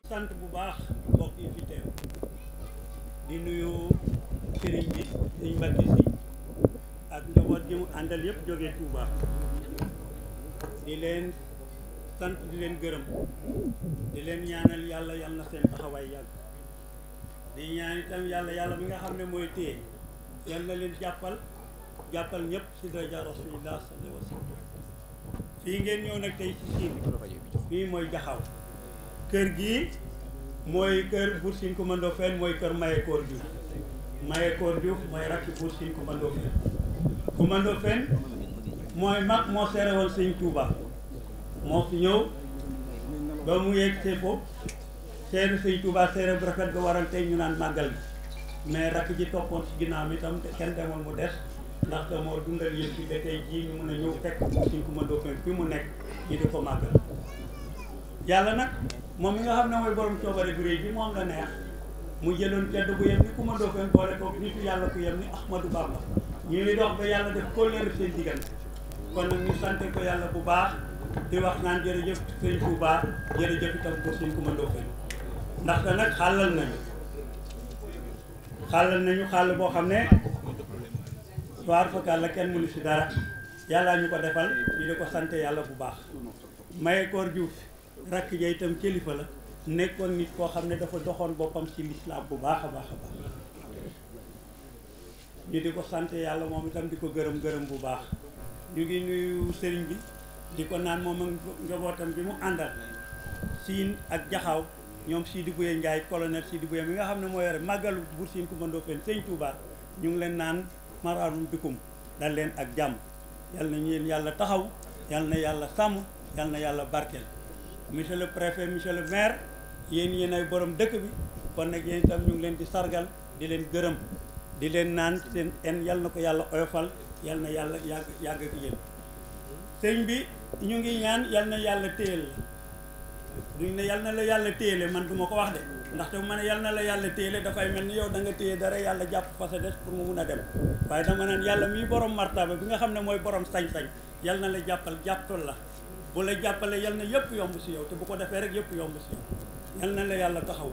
sant bu baax mbokk yi fi teew di nuyu sëriñ bi sëriñ Mbacke si ak njaboot gi mu àndal yëpp jógee Touba di leen sant di leen gërëm di leen ñaanal yàlla yal na seen taxawaay yàgg di ñaan itam yàlla mi nga xam ne mooy téye yal na leen jàppal ñëpp si daraja rasulillah sallallahu alayhi wa sallam fii ngeen ñëw nag tey ci siin fii mooy Jaxaw kër gi mooy kër Buur Sine Coumba Ndoffène mooy kër Mayakor Diouf mooy rakki Buur Sine Coumba Ndoffène Coumba Ndoffène mooy mag moo seere woon Sëñ Touba moo fi ñëw ba mu yegg see foofu seere Sëñ Touba seere bu rafet ba waral tey ñu naan màggal gi mais rakk ji toppoon ci ginnaaw itam te kenn demoon mu des ndaxte moo dundal yëf yi ba tey jii ñu mën a ñëw fekk Buur Sine Coumba Ndoffène fi mu nekk ñu di ko màggal yàlla nag moom mi nga xam ne mooy borom coobare bu réy bi moom la neex mu jëloon tedd bu yem ni Coumba Ndoffène boole ko nitu yàlla ku yem ni Ahmadou Bamba ñu ngi dox ba yàlla def kóllëre seen diggante kon nag ñu sante ko yàlla bu baax di wax naan jërëjëf Sëñ Touba jërëjëf itam Buur Sine Coumba Ndoffène ndaxte nag xàllal nañu xàll boo xam ne soir fakal la kenn mënu si dara yàllaa ñu ko defal ñu di ko sante yàlla bu baax Mayakor Diouf rakk ja itam kilifa la nekkoon nit koo xam ne dafa doxoon boppam ci lislaam bu baax a baax ñu di ko sant yàlla moom itam di ko gërëm bu baax ñu ngi nuyu sëriñ bi di ko naan moom ak njabootam bi mu àndal Siin ak Jaxaw ñoom Sidi Bouye Ndiaye colonel Sidi Bouye mi nga xam ne moo yore màggalu Buur Sine Coumba Ndoffène Sëñ Touba ñu ngi leen naan maraarum bikum dal leen ak jàmm yal na ñu yàlla taxaw yal na yàlla sàmm yal na yàlla barkeel monsieur le préfet monsieur le maire yéen ay borom dëkk bi kon nag yéen itam ñu ngi leen di sargal di leen gërëm di leen naan seen en yal na ko yàlla oyofal yal na yàlla yàgg ak yéen sëñ bi ñu ngi ñaan yal na yàlla téyel la duñ ne yal na la yàlla téyele man duma ko wax de ndaxte bu ma ne yal na la yàlla téyele dafay mel ni yow da nga téye dara yàlla jàpp fa sa des pour mu mun a dem waaye dama naan yàlla mii borom martaba bi nga xam ne mooy borom sañ-sañ yal na la jàppal la bu la jàppale yal na yëpp yomb si yow te bu ko defee rek yëpp yomb si yow yal na la yàlla taxaw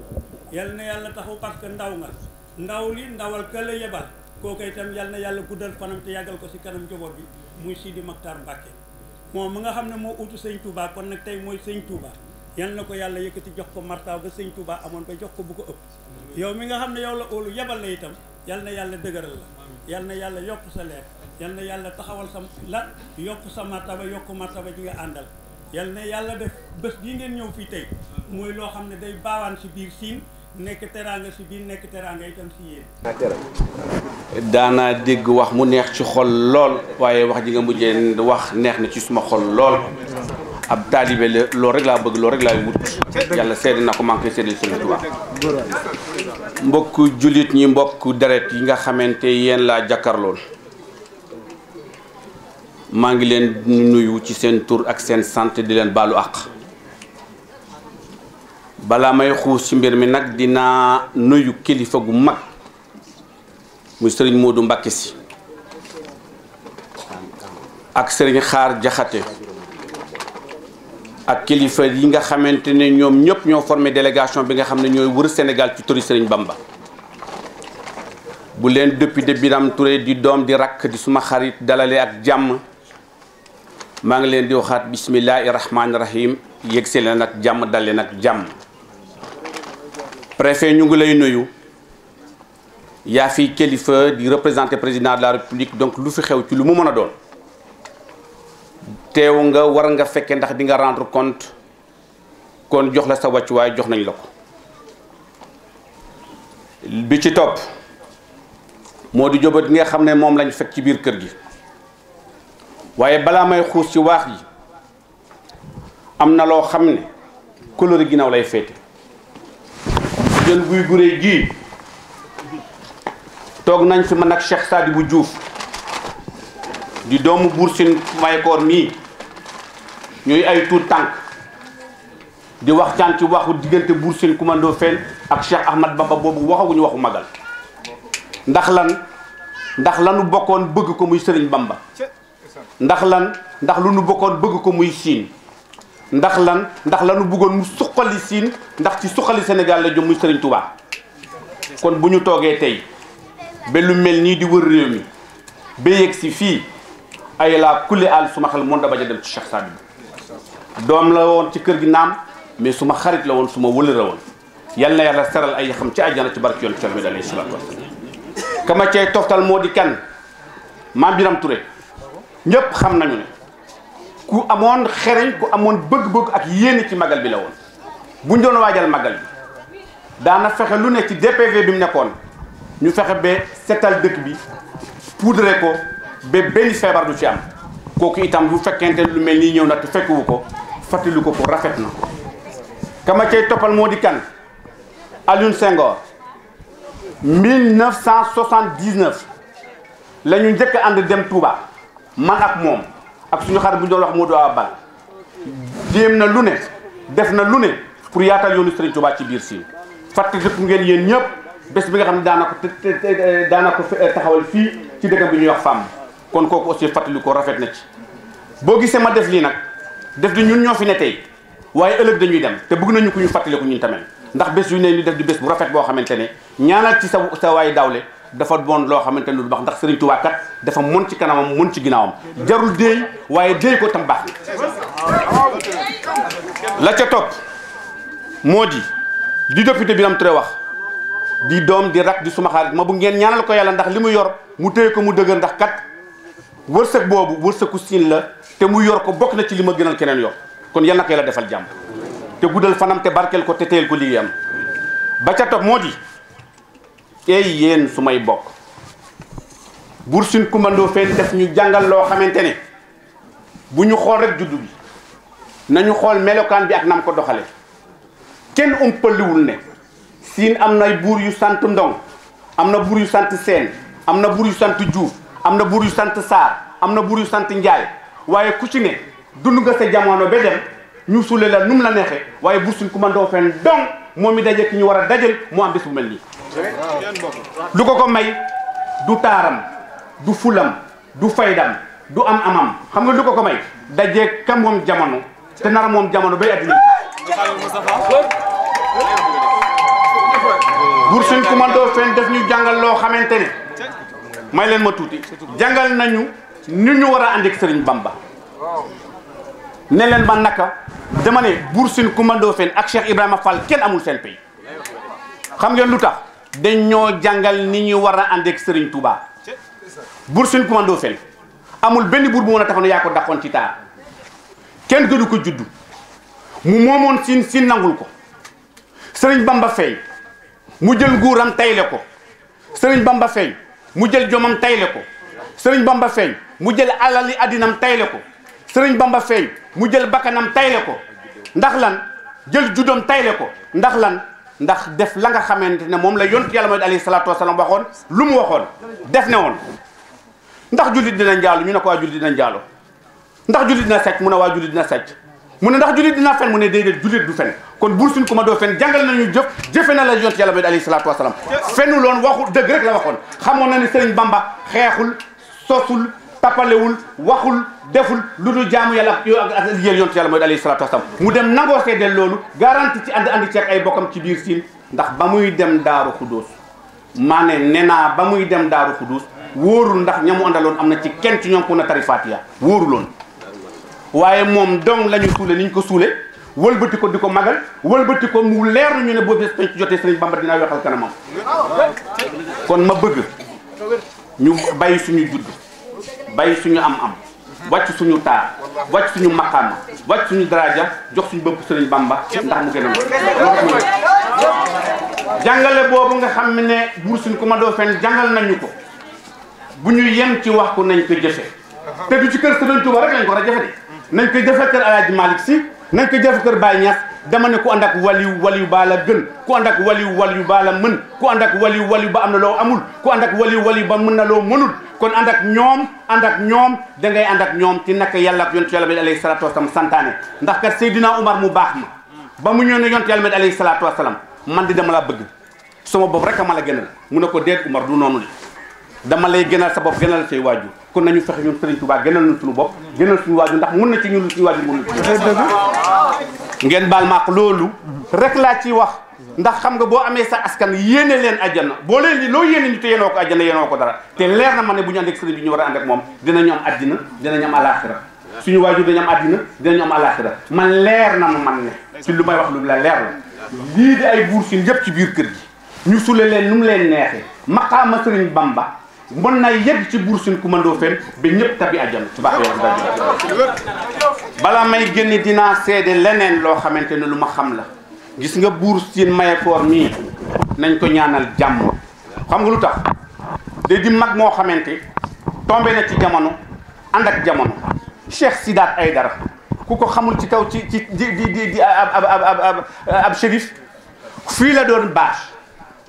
yal na yàlla taxaw parce que ndaw nga ndaw li ndawal ka la yebal kooku itam yal na yàlla guddal fanam te yàggal ko si kanam njaboot bi muy Sidi Maktar Mbacke moom mi nga xam ne moo utu Sëñ Touba kon nag tey mooy Sëñ Touba yal na ko yàlla yëkkati jox ko martaba ba Sëñ Touba amoon ba jox ko bu ko ëpp yow mi nga xam ne yow la óolu yebal la itam yal na yàlla dëgëral la yal na yàlla yokk sa leer yal na yàlla taxawal sa la yokk sa martaba yokk martaba ji nga àndal yal na yàlla def bés bii ngeen ñëw fii tey mooy loo xam ne day baawaan si biir Siin nekk teraanga si biir nekk teraanga itam si yéen. daanaa dégg wax mu neex ci xol lool waaye wax ji nga mujjee wax neex na ci suma xol lool ab taalibe la loolu rek laa bëgg loolu rek laay wut yàlla seede na ko maa ngi koy seedeel Sëriñ Tuubaa mbokk jullit ñi mbokk deret yi nga xamante yéen laa jàkkaarlool maa ngi leen nuyu ci seen tur ak seen sant di leen baalu àq balaa may xuus ci mbir mi nag dinaa nuyu kilifa gu mag muy sëriñ Modou Mbacke si ak sëriñ Xaar Jaxate ak kilifa yi nga xamante ne ñoom ñëpp ñoo formé délégation bi nga xam ne ñooy wër Sénégal ci turi sëriñ Bamba bu leen député Biram Touré di doom di rakk di suma xarit dalale ak jàmm maa ngi leen di waxaat bismillahi rahmaani rahim yegsi leen ak jàmm dal leen ak jàmm préfet ñu ngi lay nuyu yaa fi kilifa di représenter président de la république donc lu fi xew ci lu mu mën a doon teew nga war nga fekke ndax di nga rendre compte kon jox la sa wàccuwaay jox nañ la ko bi ci topp moo di jóbat gi nga xam ne moom lañ fekk ci biir kër gi waaye balaa may xuus ci waax yi am na loo xam ne couleur ginnaaw lay féete jël guy guree gii toog nañ fi man ak Cheikh Sadibou Diouf di doomu Buur Sine Mayakor mii ñuy ay tuut tànk di waxtaan ci waxu diggante Buur Sine Coumba Ndoffène ak Cheikh Ahmad Bamba boobu waxaguñu waxu magal ndax lanu bokkoon bëgg ko muy Sëriñ Bamba ndax lan ndax lu nu bokkoon bëgg ko muy Siin ndax lan ndax lanu bëggoon mu suqali Siin ndax ci suqali Sénégal la jëm muy Serigne Touba kon bu ñu toogee tey ba lu mel nii di wër réew mi ba yegg si fii ay laa kulli àll suma xel mën da bañ a dem ci Cheikh Sadibou doom la woon ci kër gi naam mais suma xarit la woon suma wëlëra woon yal na yàlla seral ay xam ci àjjana ci barke yoon Cerno bi alayhi salaatu wasalaam kama cay toftal moo di kan Maam Biram Touré ñëpp xam nañu ne ku amoon xereñ ku amoon bëgg-bëgg ak yéene ci magal bi la woon bu ñu doon waajal magal bi daana fexe lu ne ci DPV bi mu nekkoon ñu fexe ba setal dëkk bi poudre ko ba benn feebar du ci am kooku itam bu fekkente lu mel nii ñëw na te fekkuwu ko fàttali ko rafet na kama cay toppal moo di kan Alioune Senghor 1979 la ñu njëkk ànd dem Touba man ak moom ak suñu xarit bu ñu doon wax Modou Awa Bal jéem na lu ne def na lu ne pour yaatal yoonu Serigne Touba ci biir Siin fàttaliku ngeen yéen ñëpp bés bi nga xam ne daana ko taxawal fii ci dëkk bi ñuy wax Fàmm kon kooku aussi fàttali ko rafet na ci boo gisee ma def lii nag def di ñun ñoo fi ne tey waaye ëllëg dañuy dem te bëgg nañu ko ñu fàttaliku ñun tamit ndax bés yu ne ñu def di bés bu rafet boo xamante ne ñaanal ci sa waay dawle dafa bon loo xamante ne lu baax ndax Serigne Touba kat dafa mën ci kanamam mën ci ginnaawam jarul déey waaye déey ko tam baax na la ca topp moo di député Biram Touré wax di doom di rak di suma xarit ma bu ngeen ñaanal ko yàlla ndax li mu yor mu téye ko mu dëgër ndax kat wërsëg boobu wërsëgu Siin la te mu yor ko bokk na ci li ma gënal keneen yor kon yal na ko yàlla defal jàmm te guddal fanam te barkeel ko te téyel ko liggéeyam ba ca topp moo di ey yéen su may bokk Buur Sine Coumba Ndoffène def ñu jàngal loo xamante ne bu ñu xool rek juddu bi nañu xool melokaan bi ak nam ko doxale kenn umpaliwul ne Siin am na ay buur yu sant Ndong am na buur yu sant Seen am na buur yu sant Juuf am na buur yu sant Saar am na buur yu sant Njaay waaye ku ci ne dund nga sa jamono ba dem ñu suule la nu mu la neexee waaye Buur Sine Coumba Ndoffène donc moom mi daje ki ñu war a dajal moo am bés bu mel nii lu ko may du taaram du fulam du faydam du am amam xam nga lu ko may daje kam moom jamono te nara moom jamono bay addina Buur Sine Coumba Ndoffène def ñu jàngal loo xamante ne may leen ma tuuti jàngal nañu ni ñu war a ànd ak Sëriñ Bamba ne leen ma naka dama ne Buur Sine Coumba Ndoffène ak Cheikh Ibrahima Fall kenn amul seen pay xam ngeen lu tax dañ ñoo jàngal ni ñu war a ànd ak Sëriñ Touba Buur Sine Coumba Ndoffène amul benn buur bu mën a taxaw ne yaa ko daqoon ci taar kenn gënu ko juddu mu moomoon Siin Siin nangul ko Sëriñ Bamba feeñ mu jël nguuram tayle ko Sëriñ Bamba feeñ mu jël jomam tayle ko Sëriñ Bamba feeñ mu jël alali addinam tayle ko Sëriñ Bamba feeñ mu jël bakkanam tayle ko ndax lan jël juddam tayle ko ndax lan ndax def la nga xamante ne moom la yonent yàlla mooy alayhi salaatu wasalaam waxoon lu mu waxoon def ne woon ndax jullit dina njaalo ñu ne ko waa jullit dina njaalo ndax jullit dina sàcc mu ne waa jullit dina sàcc mu ne ndax jullit dina fen mu ne déedéet jullit du fen kon Buur Sine Coumba Ndoffène jàngal nañu jëfe na la yonent yàlla mooy alayhi salaatu wasalaam fenu loon waxul dëgg rek la waxoon xamoon na ne Sëriñ Bamba xeexul sosul tapalewul waxul deful lu dul jaamu yàlla ak liggéeyal yonent yàlla mooy alayhi salaatu wasalaam mu dem nangoo seedeel loolu garanti ci andi ceeg ay bokkam ci biir Siin ndax ba muy dem Daaru Xudóos maa ne nee naa ba muy dem Daaru Xudóos wóorul ndax ñamu àndaloon am na ci kenn ci ñoom ku na tari Faatiha wóoruloon waaye moom dong la ñu suule ni ñu ko suule wëlbati ko di ko magal wëlbati ko mu leer nañu ne boo bés penc jotee Sëriñ Bamba dinaa weexal kanamam kon ma bëgg ñu bàyyi suñu judd bàyyi suñu am-am wàcc suñu taar wàcc suñu maqaama wàcc suñu daraja jox suñu bopp Sëriñ Bamba ndax mu gën a jàngale boobu nga xam ne Buur Sine Coumba Ndoffène jàngal nañu ko bu ñu yem ci wax ko nañ ko jëfe te du ci kër Sëriñ Tuuba rek lañ ko war a jëfe de nañ ko jëfe kër Alaaji Malick Si nañ ko jëfe kër Baye Niass dama ne ku ànd ak waliyu baa la gën ku ànd ak waliyu baa la mën ku ànd ak waliyu ba am na loo amul ku ànd ak waliyu ba mën na loo mënul kon ànd ak ñoom da ngay ànd ak ñoom ci naka yàlla ak yonent yàlla bi alayhi salaatu wasalaam santaane ndax kat Seydina Umar mu baax ma ba mu ñëw ne yonent yàlla bi alayhi salaatu wasalaam man di dama laa bëgg sama bopp rek a ma la gënal mu ne ko déet Umar du noonu de dama lay gënal sa bopp gënal say waajur kon nañu fexe ñun Serigne Touba gënal ñu suñu bopp gënal suñu waajur ndax mun na ci ñun lu suñu waajur mun na ngeen baal maaq loolu rek laa ciy wax ndax xam nga boo amee sa askan yéene leen àjjana boo leen di loo yéene ñu te yéenoo ko àjjana yéenoo ko dara te leer na ma ne bu ñu ànd ak sëriñ bi ñu war a ànd ak moom dinañu am àddina dinañu am alaxira suñu waajur dañu am àddina dinañu am alaxira man leer na ma man ne ci lu may wax lu la leer la lii di ay buur siin yëpp ci biir kër gi ñu sule leen nu mu leen neexee maqaama sëriñ Bamba mën na yegg ci buur siin kumandoo fen ba ñëpp tabi àjjana ci baax balaa may génne dinaa seede leneen loo xamante ne lu ma xam la gis nga buur siin Mahécor mii nañ ko ñaanal jàmm xam nga lu tax de di mag moo xamante tombé na ci jamono ànd ak jamono Cheikh Sidaat Aydara ku ko xamul ci kaw ci di ab shérif fii la doon bâche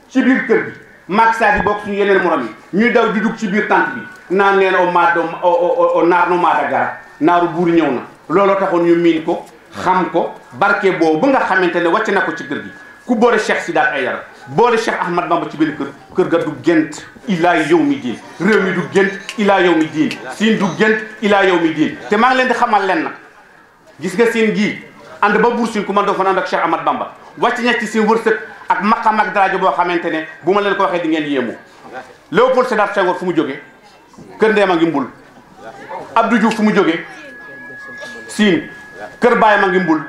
ci biir kër gi maag saa di bokk suñu yeneen morom yi ñuy daw di dugg ci biir tànt bi naan neen o naar no maada gara naaru buur ñëw na looloo taxoon ñu miin ko xam ko barke boobu ba nga xamante ne wàcc na ko ci kër gi ku boole Cheikh Sidaat Aydara boole Cheikh Ahmad Bamba ci benn kër ga du gént ilaa yow mi diin réew mi du gént ilaa yow mi diin siin du gént ilaa yow mi diin te maa ngi leen di xamal leen nag gis nga seen gii ànd ba buur siin ku man doo fa ànd ak Cheikh Ahmad Bamba wàcc na ci seen wërsëg ak maqam ak daraja boo xamante ne bu ma leen ko waxee di ngeen yéemu Léopold Sédar Senghor fu mu jógee kër ndeem a ngi mbul Abdou Diouf fu mu jógee siin kër baay ma ngi mbul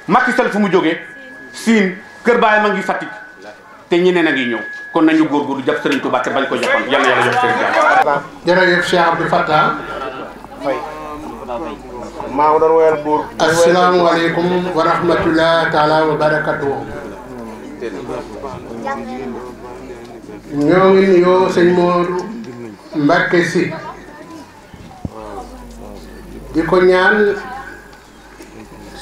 Macky Sall fu mu jógee siin kër baay ma ngi Fatick te ñeneen a ngi ñëw kon nañu góorgóorlu jàpp Serigne Touba te bañ ko jàppoon yàlla yàlla jox Serigne Touba. jërëjëf Cheikh Abdou Fatah. maa ngi doon woyal buur. asalaamaaleykum wa rahmatulah taala wa barakatuh. ñoo ngi nuyoo sëñ Modou Mbacké Sy di ko ñaan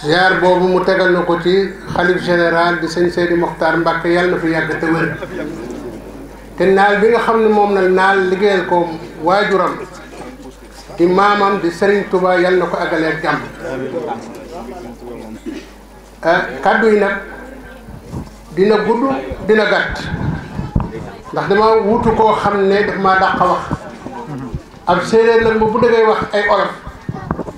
ziar boobu mu tegal na ko ci xalif général di sëñ Seydi Mokhtar Mbacké yàlla na fi yàgg te wér te naal bi nga xam ne moom na naal liggéeyal ko waajuram di maamam di Serigne Touba yàlla na ko àggalee jàmm kaddu yi nag dina gudd dina gàtt ndax dama wutu koo xam ne daf maa dàq wax ab séeréer nag bu dëggee wax ay olof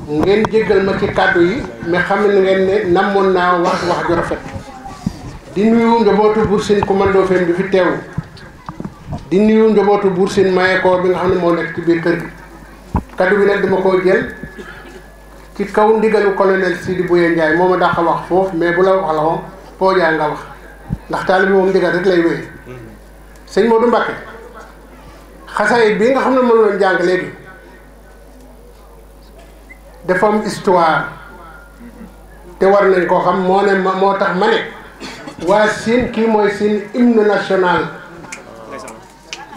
ngeen jéggal ma ci kàddu yi mais xam ne ngeen ne namoon naa wax ju rafet di nuyu njabootu Buur Siin Kumandoo Fen bi fi teew di nuyu njabootu Buur Siin Mahécor bi nga xam ne moo nekk ci biir kër gi kàddu bi nag dama koo jël ci kaw ndigalu colonel Sidi Bouye Ndiaye moo ma dàq wax foofu mais bu la wax la woon poojaa nga wax ndax taalibe bi moom ndigal rek lay wéy sëñ Modou Mbacké xasaayit bii nga xam ne mënu leen jàng léegi dafa am histoire te war nañ koo xam moo tax ma ne waa Siin kii mooy Siin hymne national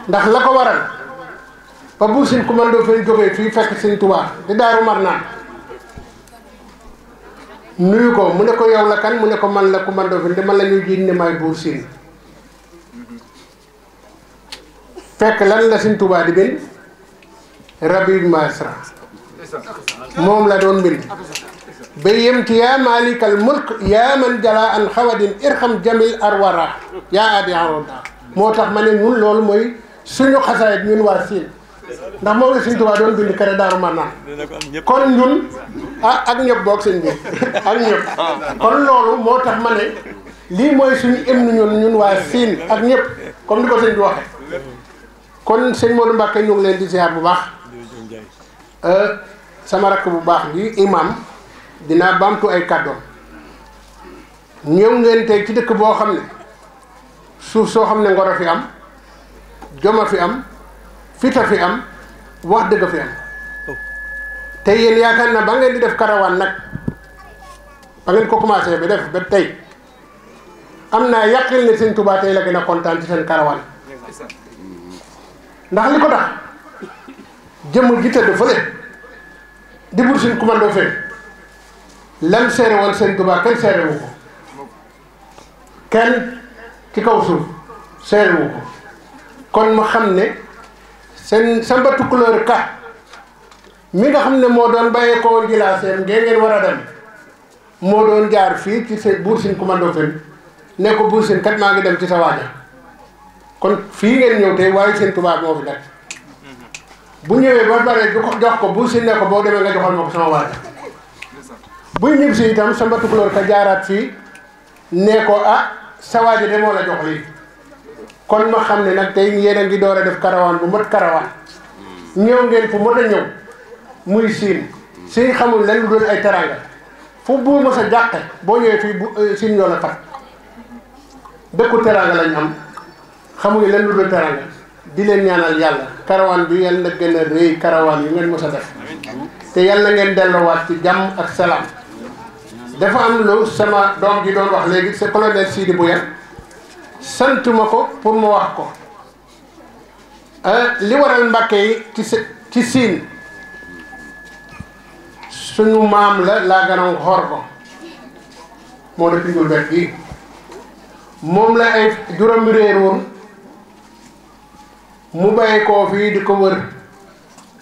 ndax la ko waral ba Buur Siin Kumandoo Fen jógee fii fekk Sëñ Tuubaa di Daaru Marnaan nuyu ko mu ne ko yow la kan mu ne ko man la Kumandoo Fen te man la ñuy jiiñ ne may Buur Siin fekk lan la Sëñ Tuubaa di bind Rabbi Masra moom la doon bind ba yemti yaa malikal mulk yaa man jala an xawadin irham jamil arwara yaa adi aroda moo tax ma ne ñun loolu mooy suñu xasaayit ñun waa Siin ndax moom la Sëñ Tuubaa doon bind kere Daaru Marnaan kon ñun ak ñëpp boog sëñ bi ak ñëpp kon loolu moo tax ma ne lii mooy suñu hymne ñun waa Siin ak ñëpp comme ni ko sëñ bi waxe kon sëñ Modou Mbacké ñu ngi leen di ziar bu baax sama rakk bu baax bi imam dinaa baamtu ay kàddoom ñëw ngeen tey ci dëkk boo xam ne suuf soo xam ne ngor a fi am joma fi am fita fi am wax dëgg fi am te yéen yaakaar na ba ngeen di def karawaan nag ba ngeen ko commencé ba def ba tey am naa yàqil ne Sëñ Tuubaa tey la gën a kontaan ci seen karawaan ndax li ko tax jëmm ji tëdd fële di Buur Siin Kumandoo Fen lam seere woon Sëñ Tuubaa kenn seere wu ko kenn ci kaw suuf seere wu ko kon ma xam ne seen Samba Tukulóor Ka mi nga xam ne moo doon bàyyee ko woon jilaaseem ngeen war a dem moo doon jaar fii ci seen Buur Siin Kumandoo Fen ne ko Buur Siin kat maa ngi dem ci sa waaja kon fii ngeen ñëw tey waaye Sëñ Tuubaa moo fi nekk bu ñëwee ba bare du ko jox ko bu si ne ko boo demee nga joxal ma ko sama waaj buy ñib si itam sa mbatu couleur ka jaaraat fii ne ko ah sa waaj de moo la jox lii kon ma xam ne nag tey yéen a ngi door a def karawaan bu mat karawaan ñëw ngeen fu mot a ñëw muy siin xamul lan lu doon ay teranga fu buur ma sa jàqe boo ñëwee fii bu siin yoo la fat dëkku teranga lañ am xamuñu lan lu doon teranga di leen ñaanal yàlla karawaan bi yal na gën a rëy karawaan yi ngeen mos a def te yal na ngeen delloowaat ci jàmm ak salaam dafa am lu sama doom ji doon wax léegi c'est colonel Sidi Bouya sant ma ko pour mu wax ko li waral Mbàkke yi ci siin suñu maam la laa ganoon xoor ko moo def njul bet gi moom la ay juróomi réer woon mu bàyyi koo fii di ko wër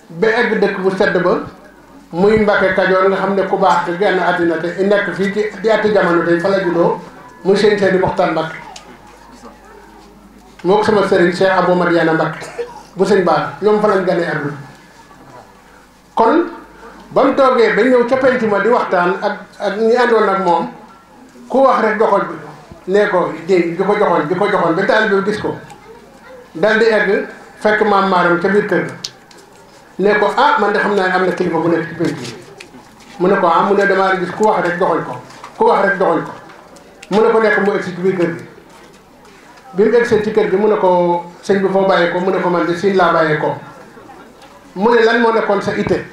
ba egg dëkk bu sedd ba muy Mbàkke Kajoor nga xam ne ku baax te genn àddina te nekk fii ci di atti jamono tey fa la juddoo muy sëñ Seydi Moxtaar Mbàkke moo ko sama sëriñ Cheikh Abou Mariana Mbàkke bu sëñ Ba ñoom fa lañ ganee àdduna kon ba mu toogee ba ñëw ca penc ma di waxtaan ak ñi àndoon ak moom ku wax rek joxoñ bi nee ko di ko joxoñ ba taal bi gis ko dal di egg fekk maam maaram ca biir kër ga ne ko ah man de xam naa ne am na kilifa bu nekk ci penc bi mu ne ko ah mu ne damaa gis ku wax rek joxoñ ko mu ne ko nekk mu egsi ci biir kër gi bi mu egsee ci kër gi mu ne ko sëñ bi foo bàyyee ko mu ne ko man de siin laa bàyyee ko mu ne lan moo nekkoon sa itte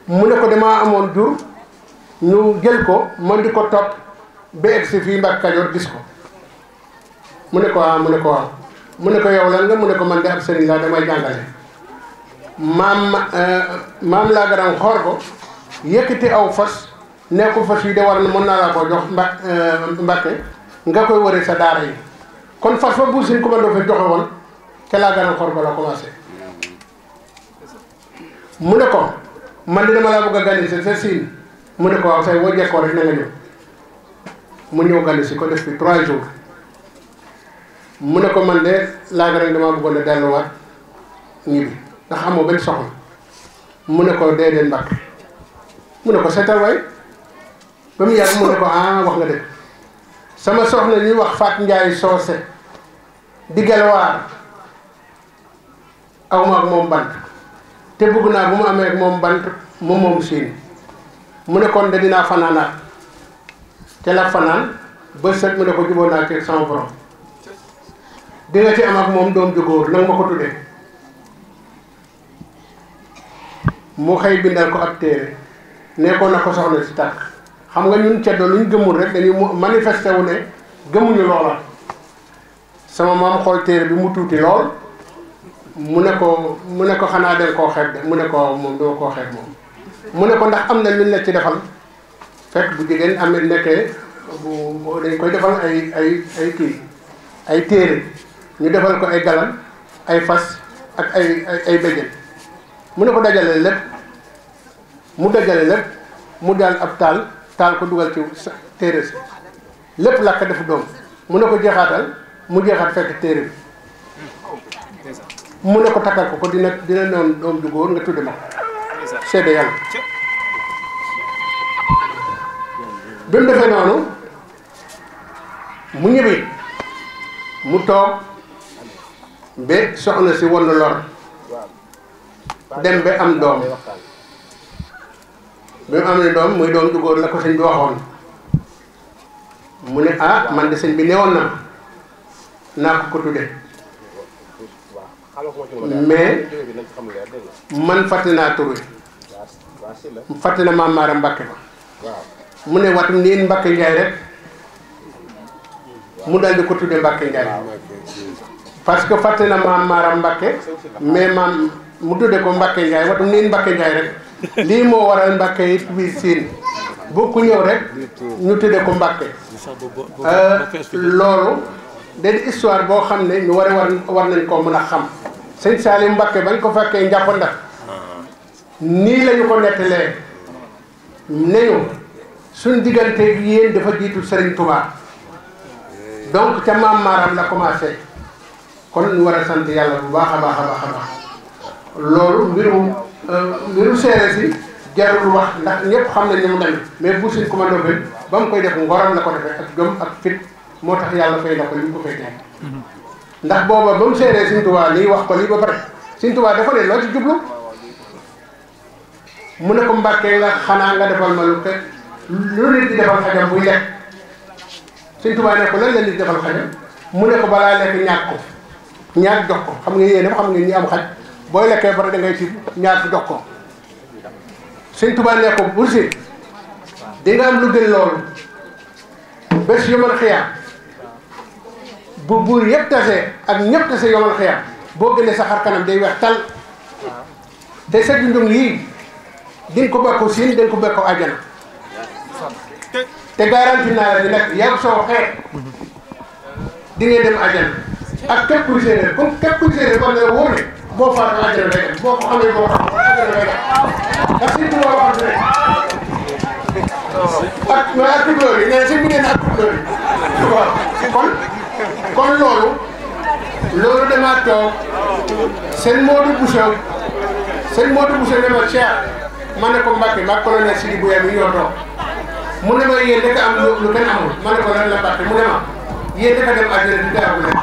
mu ne ko damaa amoon jur ñu jël ko man di ko topp ba egsi fii Mbàkke Kajoor gis ko mu ne ko waaw mu ne ko waaw mu ne ko yow lan nga mu ne ko man de ab sëriñ laa damay jàngale maam laa garan xoor ko yëkkati aw fas ne ko fas yi de war na mën naa laa ko jox Mbàkke nga koy wëree sa daara yi kon fas fa buur sin commando fa joxe woon ca laa garan xoor ko la commencé mu ne ko man de dama laa bëgg a gànni sa siin mu ne ko waaw say woo jekkoo rek na nga ñëw mu ñëw gànni si ko def fi 3 jours mu ne ko man de laaga rek damaa bëggoon a delluwaat ñibbi ndax amoo benn soxla mu ne ko déedéet Mbàkke mu ne ko seetal waay ba mu yàgg mu ne ko ah wax nga dëgg sama soxna ñuy wax Faat Njaay Soose di gelwaar aw ma ak moom bant te bëgg naa bu mu amee ak moom bant moom siin mu ne kon de dinaa fanaanaat te la fanaan ba set mu ne ko jubóo naa ci sama borom di nga ci am ak moom doom ju góor nag ma ko tuddee mu xëy bindal ko ab téere nekkoon na ko soxna si tàkk xam nga ñun ceddo luñ gëmul rek dañuy manifesté wu ne gëmuñu loola sama maam xool téere bi mu tuuti lool mu ne ko xanaa den koo xeeb de mu ne ko moom doo koo xeeb moom mu ne ko ndax am na luñ la ci defal fekk bu jigéen amee nekkee bu dañ koy defal ay téere ñu defal ko ay galan ay fas ak ay béjjén mu ne ko dajale lépp mu daal ab taal ko dugal ci téere si lépp lakk def doom mu ne ko jeexaatal mu jeexaat fekk téere bi mu ne ko takkal ko dina noon doom ju góor nga tudde ma seede yàlla bi mu defee noonu mu ñibbi mu toog ba soxna si won lor dem ba am doom bi mu amee doom muy doom ju góor la ko sëñ bi waxoon mu ne ah man de sëñ bi newoon na naa ko tudde mais man fàtte naa tur wi fàtte na maam Maara Mbàkke ba mu ne watum niin Mbàkke Njaay rek mu dal di ko tudde Mbàkke Njaay parce que fàtte na maam Maara Mbàkke mais maam mu tudde ko Mbàkke Njaay watum niin Mbàkke Njaay rek lii moo waral Mbàkke yi biir siin bu ku ñëw rek ñu tudde ko Mbàkke loolu da di histoire boo xam ne ñu war nañ koo mën a xam sëñ Salim Mbàkke bañ ko fekkee njàppanda nii lañu ko nettalee ne ñu suñ diggante yéen dafa jiitu Serigne Touba donc ca maam Maaram la commencé kon ñu war a sant yàlla bu baax a baax a baax a baax loolu mbiru séeréer si jarul wax ndax ñëpp xam nañ ni mu demee mais Buur Sine Coumba Ndoffène ba mu koy def ngoram la ko defee ak jom ak fit moo tax yàlla fay na ko li mu ko fay teg ndax booba ba mu séeréer Sëñ Tuubaa lii wax ko lii ba pare Sëñ Tuubaa dafa ne loo ci jublu mu ne ko Mbàkke nga xanaa nga defal ma lu nit di defal xajam buy lekk Sëñ Tuubaa ne ko lan la nit di defal xajam mu ne ko balaa lekk ñaag ko ñaag jox ko xam nga yéen xam nga ñi am xaj booy lekkee ba da ngay tibb ñaag jox ko Sëñ Tuubaa ne ko Buur Sine di nga am lu gën loolu bés yomal xiyaam bu buur yëpp tase ak ñëpp tase yomal xiyaam boo gënee sa xar kanam day weex tal te sa dundum yii di nga ko bekkoo siin di nga ko bekkoo àjjana te garanti naa la di nag yàgg soo xeet di ngay dem àjjana ak képp kuy séeréer comme képp kuy séeréer kon la wóor ne boo faatoo àjjana day dem boo ko xamee boo xam àjjana day dem ndax si tubaab waxam ne ak mais ak tukulóor yi nee na si mu ak tukulóor yi waaw kon loolu damaa toog seen Modou Bousso ne ma Cheikh ma ne ko Mbacke ma colonel Sidi Bouya mi ñoo toog mu ne ma yéen dëkk am lu kenn amul ma ne ko lan la Mbacke mu ne ma yéen dëkk dem àjjana di daagu leen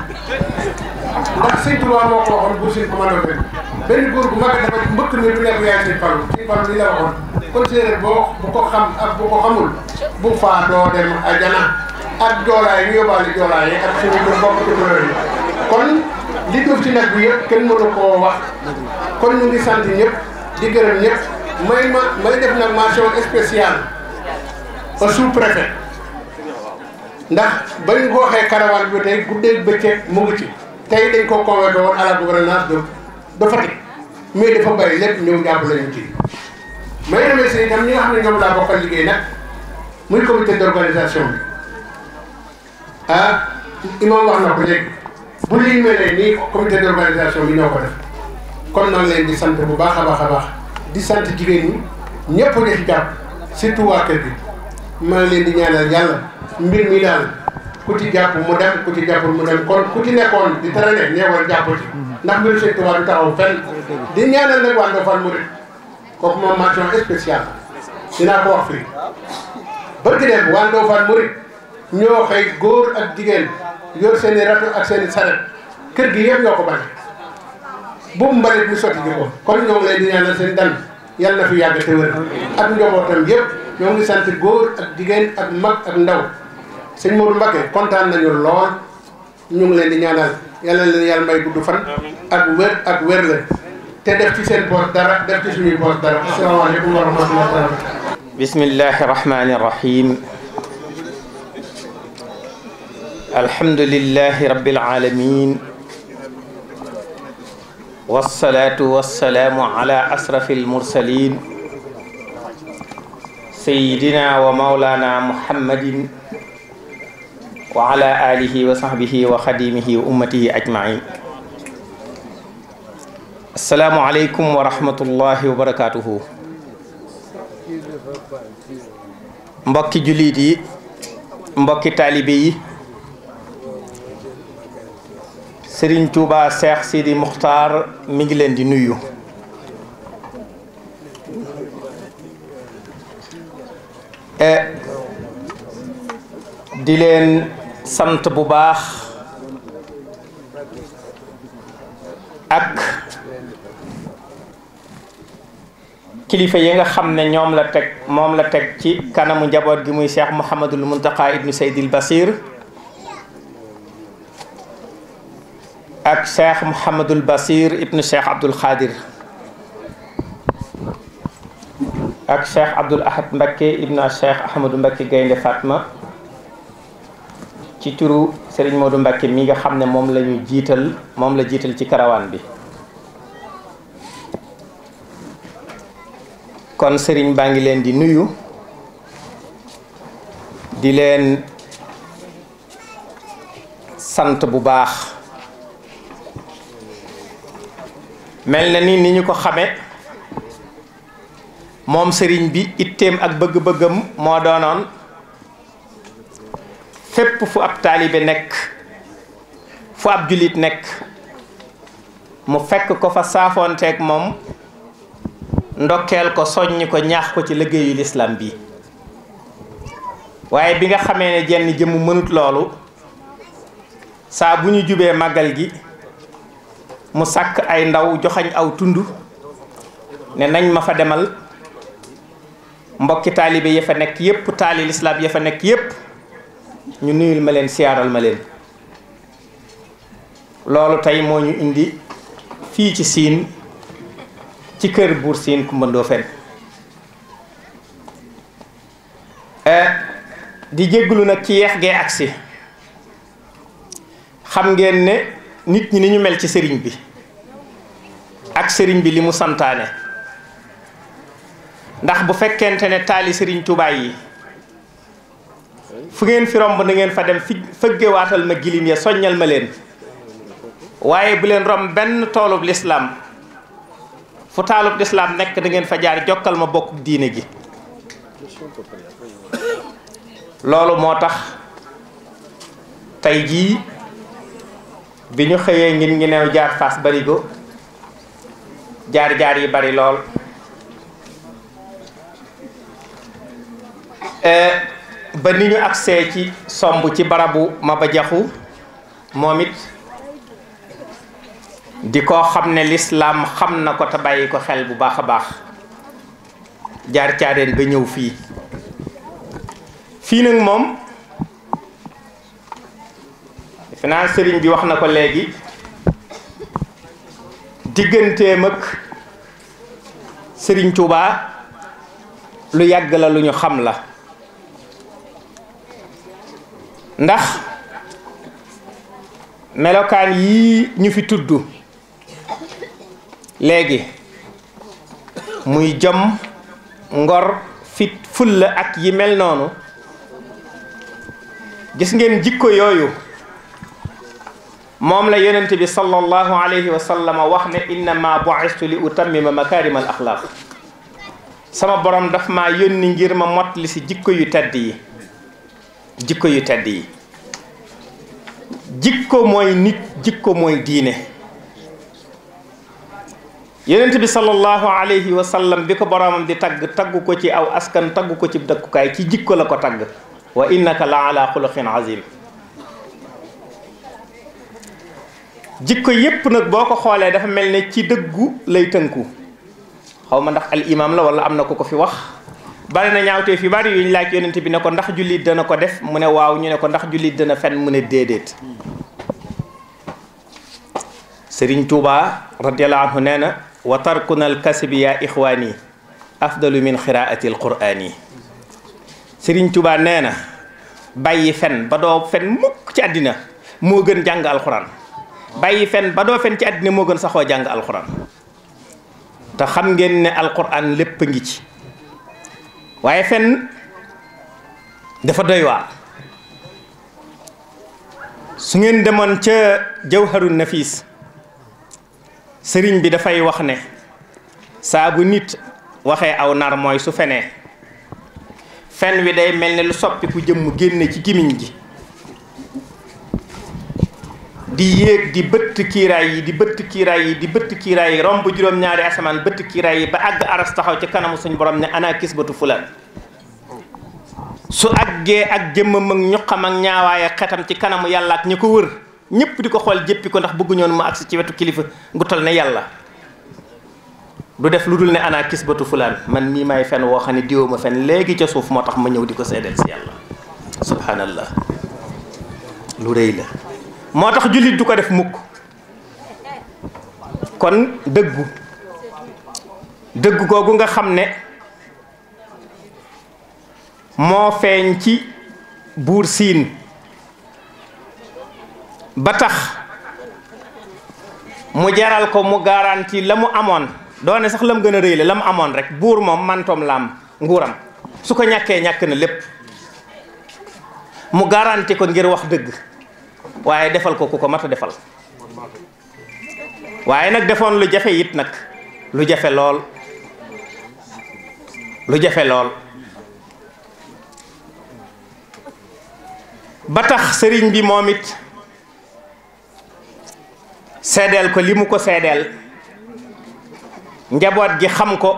ndax Sëñ Tuubaa moo ko waxoon Buur Sine Coumba Ndoffène benn góor gu mag dafa mbëkk mi du nekk yaay Sëñ Fallu li la waxoon kon séeréer bu ko xam ak bu ko xamul bu faatoo dem àjjana ak joolaay ñu yóbbaale joolaay yi ak suñu bokk tukulóor yi kon li def ci nag bi yëpp kenn mënu koo wax kon ñu ngi sant ñëpp di gërëm ñëpp may def nag mention spéciale au sous-préfet ndax bañ ko waxee caravane bi tey guddeeg bëccëg mu ngi ci tey dañ ko convoqué woon à la gouvernance de Fatick mais dafa bàyyi lépp ñëw jàppale ñu ci may remercier itam ñi nga xam ne ñoom laa bokkal liggéey nag muy comité d'organisation bi imam wax na ko léegi bu liy mel nii comité d'organisation bi ñoo ko def kon nag leen di sant bu baax a baax di sant jigéen ñi ñëpp di ci jàpp surtout waa kër gi maa ngi leen di ñaanal yàlla mbir mi daal ku ci jàpp mu dem ku ci jàppul mu dem kon ku ci nekkoon di traîner ñeewal jàpp ci ndax mbiru Sëñ Tuubaa du taxaw fenn di ñaanal nag waa Ndofane Mouride kooku moom mention spéciale dinaa ko wax fii barki dem waa Ndofane Mouride ñoo xëy góor ak jigéen yor seen i rato ak seen i saret kër gi yëpp ñoo ko bale bu mu mbalit mu sotti ji ko kon ñoo ngi leen di ñaanal seen dan yàlla na fi yàgg te wér ak njabootam yëpp ñoo ngi sant góor ak jigéen ak mag ak ndaw sëñ Modou Mbacké kontaan nañu lool ñu ngi leen di ñaanal yàlla leen yàlla may gudd fan ak wér la te def ci seen poos dara def ci suñuy poos dara asalaamaaleykum wa rahmatullahi wa barakatuh bismillahi rahmani rahim alhamdulillahi rabbil alamin wassalatu wassalamu ala asrafil mursalin sayyidina wa maulana muhammadin wa ala alihi wa sahbihi wa khadimihi wa ummatihi ajmain assalamu aleykum wa rahmatullahi wa barakatuhu mbokki jullit yi mbokki taalibe yi Serigne Touba Cheikh Sidi Muxtaar mi ngi leen di nuyu di leen sant bu baax ak kilifa yi nga xam ne moom la teg ci kanamu njaboot gi muy Cheikh Mouhamadul Muntaqa ibnu Seydil Basir ak Cheikh Mouhamadul Basir ibnu Cheikh Abdoul Khadir ak Cheikh Abdoul Ahad Mbacké ibnu Cheikh Ahmadou Mbacké Gaynde Fatma ci turu Serigne Modou Mbacké mi nga xam ne moom la jiital ci karawaan bi kon Serigne baa ngi leen di nuyu di leen sant bu baax mel na ni ñu ko xame moom sëriñ bi itteem ak bëgg-bëggam moo doonoon fépp fu ab taalibe nekk fu ab jullit nekk mu fekk ko fa saafoonteeg moom ndokkeel ko soññ ko ñaax ko ci liggéeyu lislaam bi waaye bi nga xamee ne jenn jëmm mënut loolu saa bu ñu jubee màggal gi mu sàkk ay ndaw joxañ aw tund ne nañ ma fa demal mbokki taalibe ya fa nekk yépp taali lislaam ya fa nekk yépp ñu nuyul ma leen siyaaral ma leen loolu tey moo ñu indi fii ci Siin ci kër Buur Siin Kumba Ndoofeen di jégglu nag ci yeex gee agsi xam ngeen ne nit ñi ni ñu mel ci sëriñ bi ak sëriñ bi li mu santaane ndax bu fekkente ne taali sëriñ Tuubaa yi fu ngeen fi romb na ngeen fa dem fëggewaatal ma gilim ya soññal ma leen waaye bu leen romb benn toolub lislaam fu taalub lislaam nekk da ngeen fa jaar jokkal ma bokk diine gi loolu moo tax tey jii bi ñu xëyee ngin ngi neew jaar Fass Barigo jaar yi bari lool ba ni ñu agsee ci somb ci barabu Maba Jaxu moom it di ko xam ne lislaam xam na ko te bàyyi ko xel bu baax a baax jaar caareen ba ñëw fii nag moom defe naa sëriñ bi wax na ko léegi digganteem ak sëriñ Tuubaa lu yàgg la lu ñu xam la ndax melokaan yii ñu fi tudd léegi muy jom ngor fit fulla ak yi mel noonu gis ngeen jikko yooyu moom la yonent bi sallallahu alayhi wa sallam wax ne innama bu'istu li utammima makarim al axlaq sama borom daf maa yónni ngir ma mot li si jikko yu tedd yi jikko mooy nit jikko mooy diine yonent bi sallallahu alayhi wa sallam bi ko boromam di tagg ko ci aw askan tagg ko ci dëkkukaay ci jikko la ko tagg wa innaka la ala xuluqin azim jikko yépp nag boo ko xoolee dafa mel ne ci dëggu lay tënku xaw ma ndax al imam la wala am na ko fi wax bari na ñaawtee fi bari yuñ laaj yonent bi ne ko ndax jullit dana ko def mu ne waaw ñu ne ko ndax jullit dana fen mu ne déedéet Sëriñ Tuubaa radiyallahu anhu nee na wa tarkuna al kasbi ya ixwaani afdalu min xiraati al qur'ani Sëriñ Tuubaa nee na bàyyi fen ba doo fen mukk ci àddina moo gën jàng alxuraan bàyyi fen ba doo fen ci àddina moo gën saxoo jàng alxuraan te xam ngeen ne alxuraan lépp a ngi ci waaye fen dafa doy waar su ngeen demoon ca jawharu nafis sëriñ bi dafay wax ne saa bu nit waxee aw nar mooy su fenee fen wi day mel ne lu soppiku jëmm génne ci gimiñ gi di yéeg di bëtt kiiraay yi di bëtt kiiraay yi di bëtt kiiraay yi romb juróom-ñaari asamaan bëtt kiiraay yi ba àgg aras taxaw ci kanamu suñu borom ne ana kisbatu fulaan su àggee ak jëmmam ak ñuqam ak ñaawaaye xetam ci kanamu yàlla ak ñi ko wër ñëpp di ko xool jéppi ko ndax bëgguñoon mu agsi ci wetu kilifa gu tol ne yàlla du def lu dul ne ana kisbatu fulaan man mii may fen woo xam ne diwoo ma fen léegi ca suuf moo tax ma ñëw di ko seedeel si yàlla subhanallah lu rëy la moo tax jullit du ko def mukk kon dëggu googu nga xam ne moo feeñ ci Buur Siin ba tax mu jaral ko mu garanti la mu amoon doone sax la mu gën a rëy la mu amoon rek buur moom mantoom laam nguuram su ko ñàkkee ñàkk na lépp mu garanti ko ngir wax dëgg waaye defal ko ku ko mat a defal waaye nag defoon lu jafe it nag lu jafe lool ba tax sëriñ bi moom it seedeel ko li mu ko seedeel njaboot gi xam ko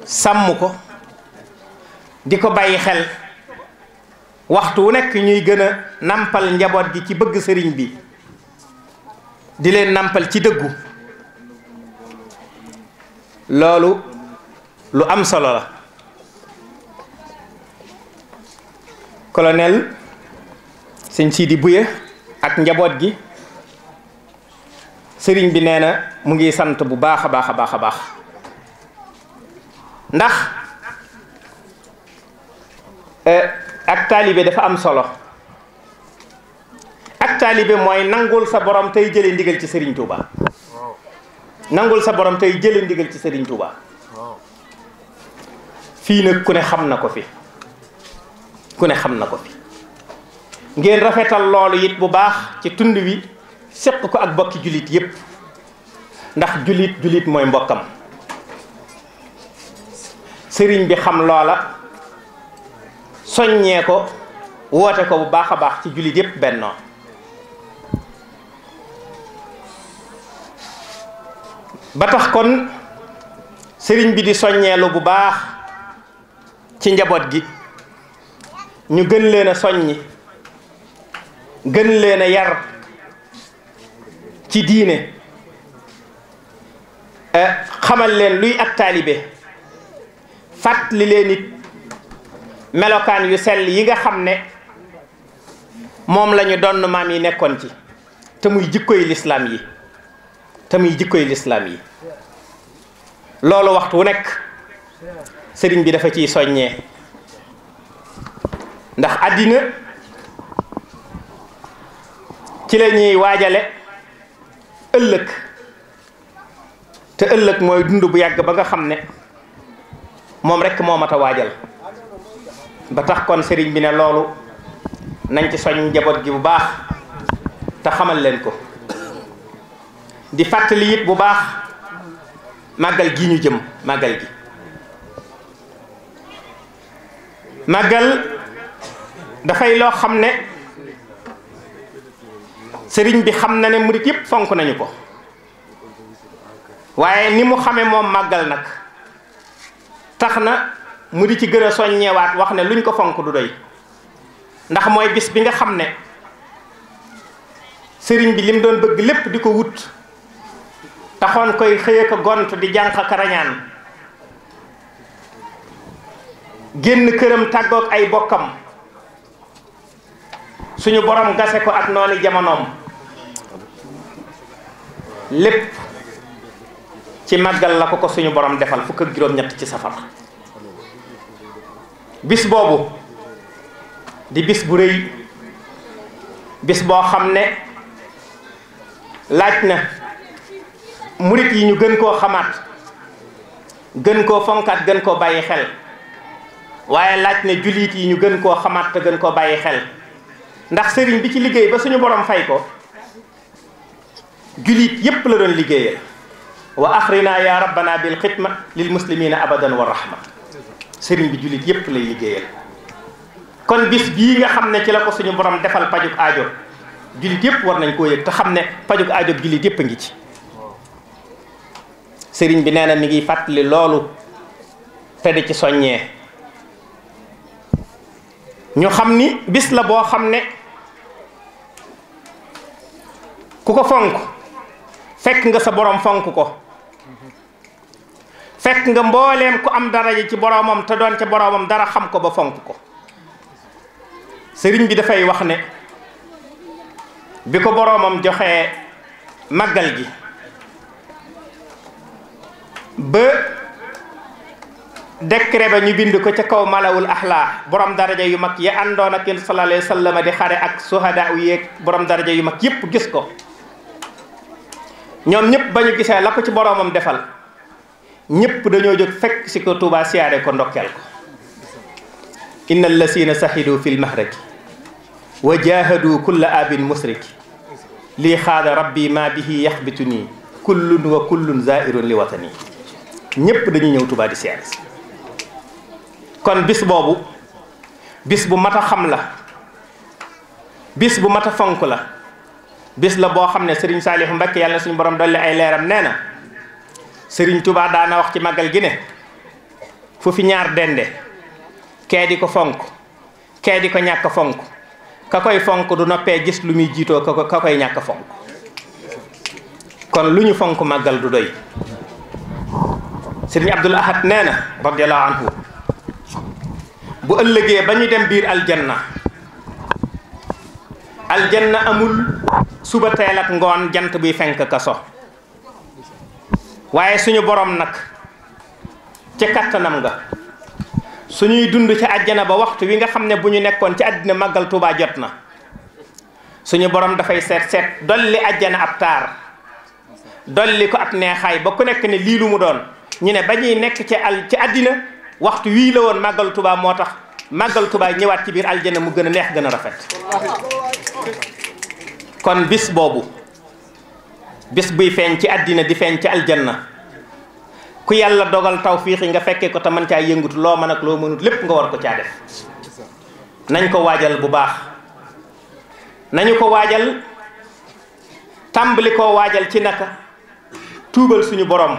sàmm ko di ko bàyyi xel waxtu wu nekk ñuy gën a nampal njaboot gi ci bëgg sëriñ bi di leen nampal ci dëggu loolu lu am solo la. colonel sëñ Sidi Bouye ak njaboot gi sëriñ bi nee na mu ngi sant bu baax a baax a baax a baax ndax ak taalibe dafa am solo. ak taalibe mooy nangul sa borom tey jële ndigal ci Serigne Touba nangul sa borom tey jële ndigal ci Serigne Touba fii nag ku ne xam na ko fi ku ne xam na ko fi ngeen rafetal loolu it bu baax ci tund wi séq ko ak bokki jullit yépp ndax jullit mooy mbokkam sëriñ bi xam loola soññee ko woote ko bu baax a baax ci jullit yépp bennoo ba tax kon sëriñ bi di soññeelu bu baax ci njaboot gi ñu gën leen a soññi gën leen a yar ci diine xamal leen luy ak taalibe fàttali leen it melokaan yu sell yi nga xam ne moom la ñu doon maam yi nekkoon ci te muy jikkoy lislaam yi loolu waxtu wu nekk sëriñ bi dafa ciy soññee ndax àddina ci la ñuy waajale ëllëg te ëllëg mooy dund bu yàgg ba nga xam ne moom rekk moo mat a waajal ba tax kon sëriñ bi ne loolu nañ ci soñ njaboot gi bu baax te xamal leen ko di fàttali it bu baax màggal gi ñu jëm màggal dafay loo xam ne sëriñ bi xam na ne murit yépp fonk nañu ko waaye ni mu xame moom màggal nag tax na mu di ci gën a soññewaat wax ne luñ ko fonk du doy ndax mooy bis bi nga xam ne sëriñ bi lim doon bëgg lépp di ko wut taxoon koy xëye ko gont di jànq ka rañaan génn këram tàggoog ay bokkam suñu borom gase ko ak noonu jamonoom lépp ci màggal la ko suñu borom defal fukk ak juróom-ñett ci safar bis boobu di bis bu rëy bis boo xam ne laaj na murit yi ñu gën koo xamaat gën koo fonkaat gën koo bàyyi xel waaye laaj na jullit yi ñu gën koo xamaat te gën koo bàyyi xel ndax sëriñ bi ci liggéey ba suñu borom fay ko jullit yépp la doon liggéeyal wa axrina ya rabbana bil xidma lil muslimina abadan wa rahma sëriñ bi jullit yépp lay liggéeyal kon bis bii nga xam ne ci la ko suñu borom defal pajuk aajo jullit yépp war nañ koo yëg te xam ne pajuk aajo jullit yépp a ngi ci sëriñ bi nee na mi ngi fàttali loolu te di ci soññee ñu xam ni bis la boo xam ne ku ko fonk fekk nga sa borom fonk ko fekk nga mbooleem ku am daraja ci boromam te doon ca boromam dara xam ko ba fonk ko sëriñ bi dafay wax ne bi ko boromam joxee màggal gi ba décret ba ñu bind ko ca kaw malawul axlaa borom daraja yu mag ya àndoon ak yonent sallallahu alayhi wa sallam di xare ak suhada u yeeg borom daraja yu mag yépp gis ko ñoom ñëpp ba ñu gisee la ko ci boromam defal ñëpp dañoo jóg fekk si ko Tuubaa siyaare ko ndokkeel ko inna allasina sahidu fi lmahraki wa jahadu kulla abin musriki lii xaada rabbi ma bihi yaxbitu nii kullun wa kullun zairun li watani ñëpp dañuy ñëw Tuubaa di siyaare si kon bis boobu bis bu mat a xam la bis bu mat a fonk la bis la boo xam ne Serigne Saliou Mbacké yàlla na suñu borom dolli ay leeram nee na Serigne Touba daana wax ci màggal gi ne fu fi ñaar dende kee di ko fonk kee di ko ñàkk fonk ka koy fonk du noppee gis lu muy jiitoo ka koy ñàkk fonk kon lu ñu fonk màggal du doy Serigne Abdoul Ahad nee na radiyallahu anhu bu ëllëgee ba ñu dem biir aljanna amul suba teel ak ngoon jant buy fenk kaso waaye suñu borom nag ci kattanam nga suñuy dund ci àjjana ba waxtu wi nga xam ne bu ñu nekkoon ci àddina màggal Tuubaa jot na suñu borom dafay seet dolli àjjana ab taar dolli ko ab neexaay ba ku nekk ne lii lu mu doon ñu ne ba ñuy nekk ci àddina waxtu wii la woon màggal Tuubaa moo tax màggal Tuubaa ñëwaat ci biir aljana mu gën a neex gën a rafet kon bis boobu bis buy feeñ ci àddina di feeñ ci aljanna ku yàlla dogal tawfiix yi nga fekkee ko te mën caa yëngutu loo mën ak loo mënut lépp nga war ko caa def nañ ko waajal bu baax nañu ko waajal tàmbali koo waajal ci naka tuubal suñu borom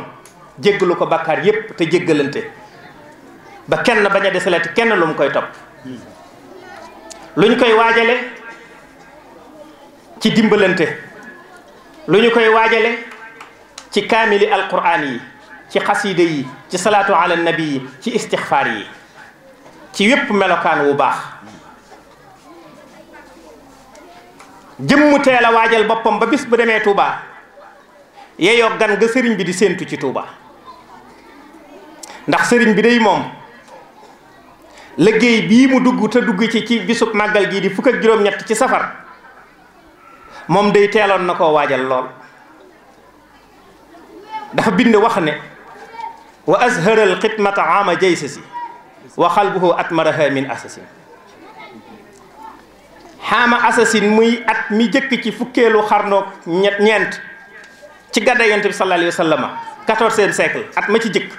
jéggalu ko bakkaar yépp te jéggalante ba kenn bañ a desalati kenn lu mu koy topp luñ koy waajale ci dimbalante lu ñu koy waajale ci kaamili alquraan yi ci xasiida yi ci salaatu ala nabi yi ci istixfaar yi ci wépp melokaan wu baax jëmmu teel a waajal boppam ba bis bu demee Touba yeeyoo gan nga sëriñ bi di séentu ci Touba ndax sëriñ bi day moom liggéey bii mu dugg te dugg ci bisub màggal gii di fukk ak juróom-ñett ci safar moom day teeloon na koo waajal lool dafa bind wax ne wa azharal xidmata ama jaysasi wa xalbuhu atmaraha min asasin xaama asasin muy at mi jëkk ci fukkeelu xarnoog ñeent ci gàddaay Yonent bi sallallahu alayhi wa sallam 14e siècle at ma ci jëkk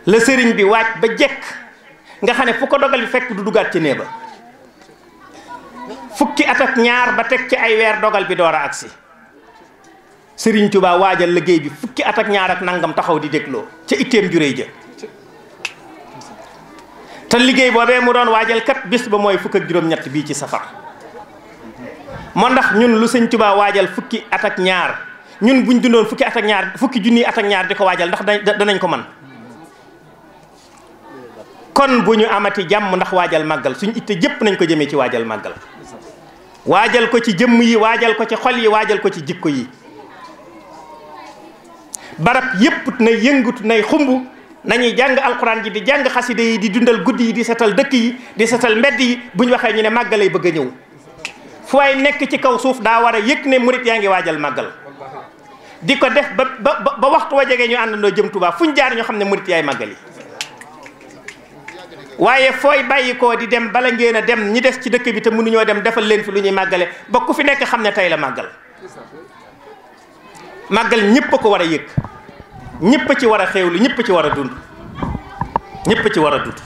la sëriñ bi waaj ba jekk nga xam ne fu ko dogal bi fekk du dugaat ci nee ba fukki at ak ñaar ba teg ci ay weer dogal bi door a agsi Sëriñ Tuubaa waajal liggéey bi fukki at ak ñaar ak nangam taxaw di dégloo ca itteem juréy ja te liggéey boobee mu doon waajal kat bis ba mooy fukk ak juróom-ñett bii ci safar moo ndax ñun lu Sëriñ Tuubaa waajal fukki at ak ñaar ñun buñ dundoon fukki at ak ñaar fukki junni at ak ñaar di ko waajal ndax danañ ko man kon bu ñu amati jàmm ndax waajal màggal suñu itte jëpp nañ ko jëmee ci waajal màggal waajal ko ci jëmm yi waajal ko ci xol yi waajal ko ci jikko yi barab yépp nay yëngutu nay xumb nañuy jàng alxuraan ji di jàng xaside yi di dundal guddi yi di setal dëkk yi di setal mbedd yi bu ñu waxee ñu ne màggalay bëgg a ñëw fu waay nekk ci kaw suuf daa war a yëg ne murit yaa ngi waajal màggal di ko def ba waxtu wa jege ñu àndandoo jëm Tuubaa fu ñu jaar ñu xam ne murit yaay màggal yi waaye fooy bàyyi koo di dem bala ngeen a dem ñi des ci dëkk bi te mënuñoo dem defal leen fi lu ñuy màggale ba ku fi nekk xam ne tey la màggal màggal ñëpp a ko war a yëg ñëpp a ci war a xéewlu ñëpp a ci war a dund ñëpp a ci war a dund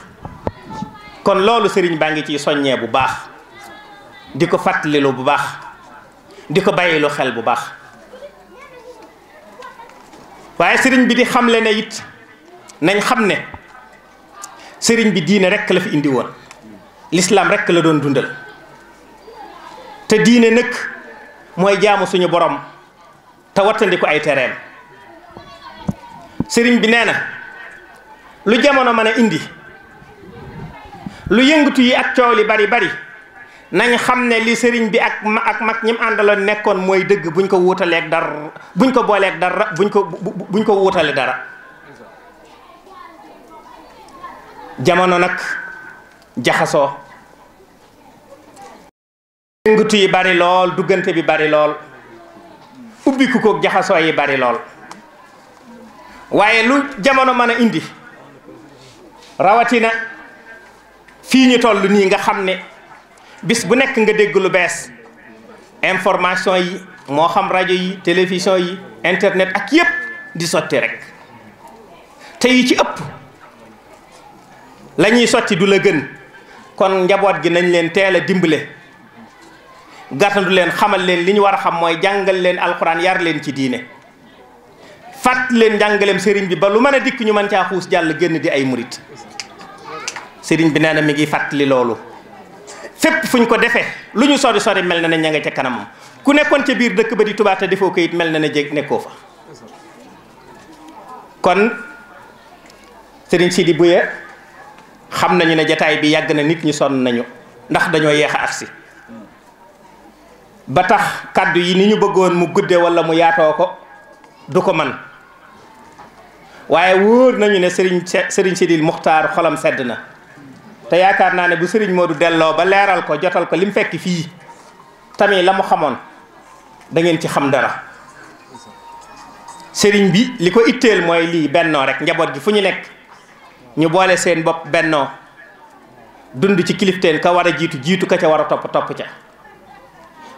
kon loolu sëriñ baa ngi ciy soññee bu baax di ko fàttalilu bu baax di ko bàyyilu xel bu baax waaye sëriñ bi di xamle ne it nañ xam ne sëriñ bi diine rekk la fi indi woon l'islam rekk la doon dundal te diine nag mooy jaamu suñu borom te wattandi ko ay tereem sëriñ bi nee na lu jamono mën a indi lu yëngatu yi ak coow li bari bari nañ xam ne li sëriñ bi ak mag ñim àndaloon nekkoon mooy dëgg buñ ko wuutaleeg dara buñ ko booleeg dara buñ ko wuutale dara jamono nag jaxasoo yëngatu yi bari lool duggante bi bari lool ubbiku koog jaxasoo yi bari lool waaye lu jamono mën a indi rawatina fii ñu toll nii nga xam ne bis bu nekk nga dégg lu bees information yi moo xam rajo yi télévision yi internet ak yépp di sotti rek te yi ci ëpp la ñuy sotti du la gën kon njaboot gi nañ leen teel a dimbale gàttandu leen xamal leen li ñu war a xam mooy jàngal leen alxuraan yar leen ci diine fàtt leen njàngaleem sëriñ bi ba lu mën a dikk ñu mën caa xuus jàll génn di ay murit sëriñ bi nee na mi ngi fàttali loolu fépp fu ñu ko defee lu ñu sori sori mel na ne ña nga ca kanamam ku nekkoon ca biir dëkk ba di Touba te defoo ko it mel na ne jeg nekkoo fa kon sëriñ Sidi Bouye xam nañu ne jataay bi yàgg na nit ñi sonn nañu ndax dañoo yeex a agsi ba tax kàddu yi ni ñu bëggoon mu gudde wala mu yaatoo ko du ko man waaye wóor nañu ne sëriñ Sidil Muxtaar xolam sedd na te yaakaar naa ne bu sëriñ Modou delloo ba leeral ko jotal ko li mu fekk fii tamit la mu xamoon da ngeen ci xam dara sëriñ bi li ko itteel mooy lii bennoo rek njaboot gi fu ñu nekk ñu boole seen bopp bennoo dund ci kilifteen ka war a jiitu jiitu ka ca war a topp topp ca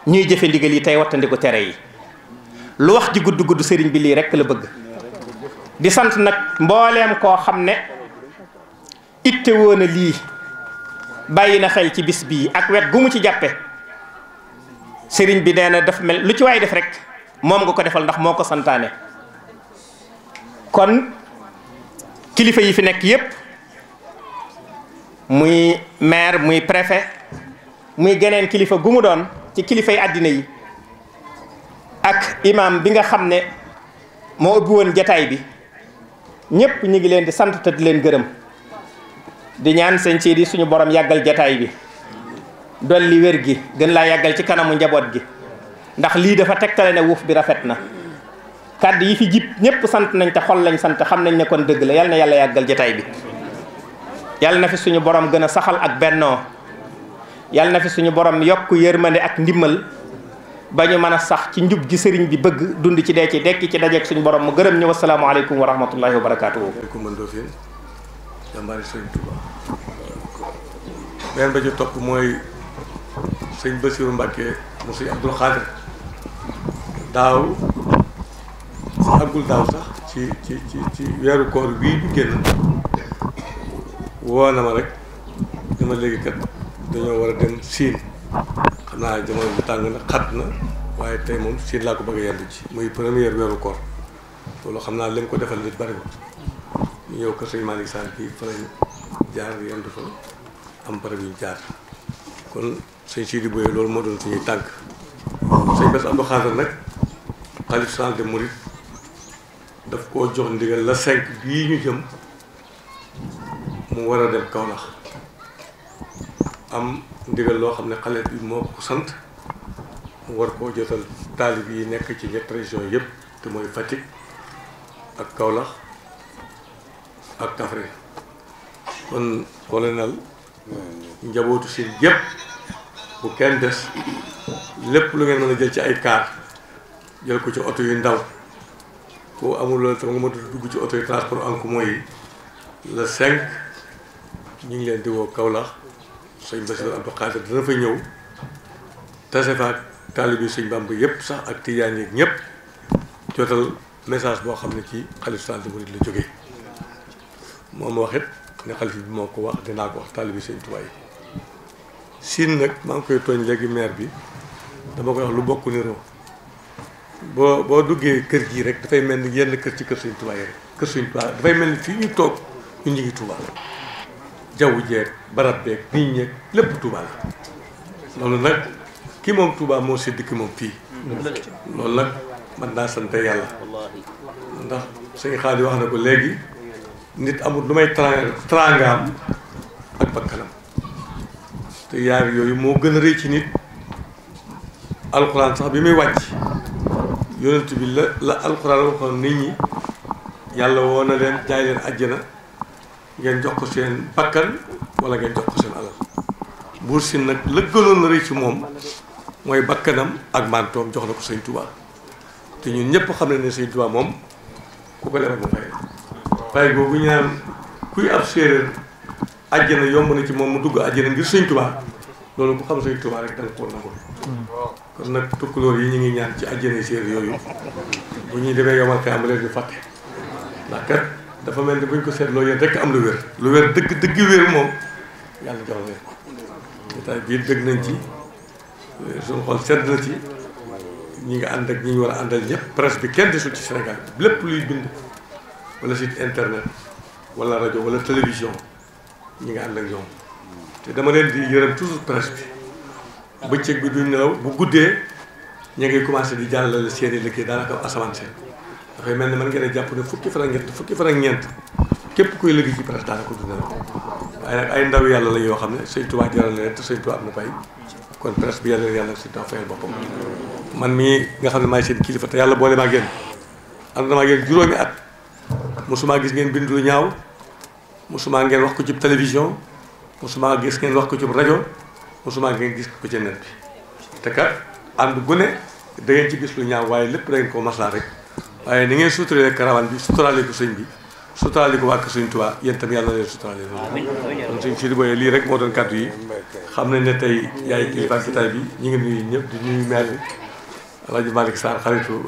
ñuy jëfe ndigal yi tey wattandiku tere yi lu wax ji gudd gudd sëriñ bi lii rek la bëgg di sant nag mbooleem koo xam ne itte woon a lii bàyyi na xel ci bis bii ak wet gu mu ci jàppe sëriñ bi nee na daf mel lu ci waay def rek moom nga ko defal ndax moo ko santaane kon kilifa yi fi nekk yépp muy maire muy préfet muy geneen kilifa gu mu doon ci kilifay àddina yi ak imam bi nga xam ne moo ubbi woon jataay bi ñépp ñu ngi leen di sant te di leen gërëm di ñaan sëñ Sidi suñu borom yàggal jataay bi dolli wér gi gën laa yàggal ci kanamu njaboot gi ndax lii dafa tegtale ne wuuf bi rafet na kàddu yi fi jib ñépp sant nañ te xol lañ sant xam nañ ne kon dëgg la yal na yàlla yàggal jataay bi yal na fi suñu borom gën a saxal ak bennoo yal na fi suñu borom yokk yërmande ak ndimmal ba ñu mën a sax ci njub gi sëriñ bi bëgg dund ci dee ci dekki ci dajeek suñu borom mu gërëm ñu wasalaamaaleykum wa rahmatullahi wa barakaatuhu. jàmbaari sëñ Touba beneen ba ci topp mooy sëñ Bassirou Mbacké mu sëñ Abdoul Khadir daaw àggul daaw sax ci weeru koor bii ñu génn woo na ma rek dama léegi kat dañoo war a dem Siin xam naa jamono bu tàng na xat na waaye tey moom Siin laa ko bëgg a yendu ci muy première weeru koor loolu xam naa lim ko defal nit bariwul ñu ñëw kër sëñ Malick Sall fii fa lañ jaar yendu fa am barab yu ñu jaar kon sëñ Sidi Bouye loolu moo doon suñuy tànk sëñ Bass Abdou Khadre nag xalif général des mourides daf koo jox ndigal la 5 bii ñu jëm mu war a dem Kaolack am ndigal loo xam ne xale bi moo ko sant mu war koo jotal taalib yi nekk ci ñetti région yëpp te mooy Fatick ak Kaolack ak Kaffrine kon colonel njabootu si yëpp bu kenn des lépp lu ngeen mën a jël ci ay kaar jël ko ci oto yu ndaw koo amul loolu tam nga mën a dugg ci oto yu transport en commun yi le 5 ñu ngi leen di woo Kaolack sëñ Bassirou Abdou Khadre dina fa ñëw tase fa ak taalibe sëñ Bamba yëpp sax ak tijaan yi ñëpp jotal message boo xam ne ci xalif général des mourides la jógee moom wax it ne xalif bi moo ko wax dinaa ko wax taalibe sëñ Tuubaa yi Siin nag maa ngi koy tooñ léegi maire bi dama koy wax lu bokk niroo boo duggee kër gii rek dafay mel ni yenn kër ci kër sëñ Tuubaa yi rek kër sëñ Tuubaa dafay mel ni fii ñu toog ñu ngi Tuubaa jaww jeeg barab beeg nit ñeeg lépp Tuubaa la loolu nag ki moom Tuubaa moo sédd ki moom fii loolu nag man naa sant yàlla ndax sëñ Xaadi wax na ko léegi nit amul lu may trangaam ak bakkanam te yaar yooyu moo gën a rëy ci nit alxuraan sax bi muy wàcc yonent bi la alxuraan waxoon nit ñi yàlla woo na leen jaay leen àjjana ngeen jox ko seen bakkan wala ngeen jox ko seen alal Buur Siin nag la gënoon a rëy ci moom mooy bakkanam ak mantoom jox na ko sëñ Tuubaa te ñun ñëpp xam ne ne sëñ Tuubaa moom ku ko lebal mu fay fay boobu ñu naan kuy ab séeréer àjjana yomb na ci moom mu dugg àjjana ngir sëñ Tuubaa loolu ku xam sëñ Tuubaa rek da nga koo nangul kon nag tukkulóor yi ñu ngi ñaan ci àjjana séeréer yooyu bu ñuy demee yomal xiyam leen di fàtte ndax kat dafa mel ni buñ ko seetloo yéen rek am lu wér dëgg wér moom yàlla jox leen ko jotaay bii dëgg nañ ci suñu xol sedd na ci ñi nga ànd ak ñi ñu war a àndal ñëpp presse bi kenn desul ci Sénégal lépp luy bind wala site internet wala rajo wala télévision ñi nga ànd ak ñoom te dama leen di yërëm toujours presse bi bëccëg bi duñ nelaw bu guddee ñu ngi commencé di jàllale seeni liggéey daanaka asamaan seen dafay mel ni man ngeen a jàpp ne fukki fan ak ñeent képp kuy liggéey ci presse daanaka du nelaw waaye nag ay ndaw yàlla la yoo xam ne Sëñ Tuubaa jaral na leen te Sëñ Tuubaa am na pay kon presse bi yàlla Sëñ Tuubaa fayal boppam man mii nga xam ne maay seen kilifa te yàlla boole maa génn ànd na maa génn juróomi at mosuma gis ngeen bind lu ñaaw mosuma ngeen wax ko ci télévision mosuma gis ngeen wax ko ci rajo mosuma ngeen gis ko ci net bi te kat ànd gu ne da ngeen ci gis lu ñaaw waaye lépp da ngeen ko maslaa rek waaye ni ngeen suturalee karawaan bi suturaale ko sëñ bi suturaale ko wàkk Sëñ Tuubaa yéen tam yàlla na leen suturaale kon sëñ Sidi Boye lii rek moo doon kàddu yi xam nañ ne tey yaay kilifa jotaay bi ñu ngi nuyu ñëpp di nuyu maire bi Alaaji Malick Sarr xaritu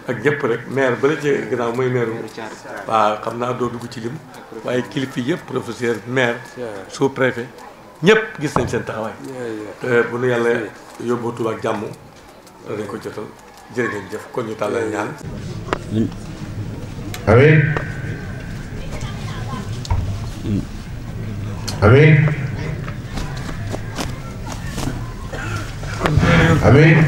ak ñëpp rek maire ba la ci gannaaw mooy maire waaw xam naa doo dugg ci lim waaye kilifa yëpp professeur maire sous préfet ñëpp gis nañ seen taxawaay bu nu yàlla yóbboo Tuubaa ak jàmm danañ ko jotal jërë ngeen jëf kon ñu tàllal ñaan amiin amiin amiin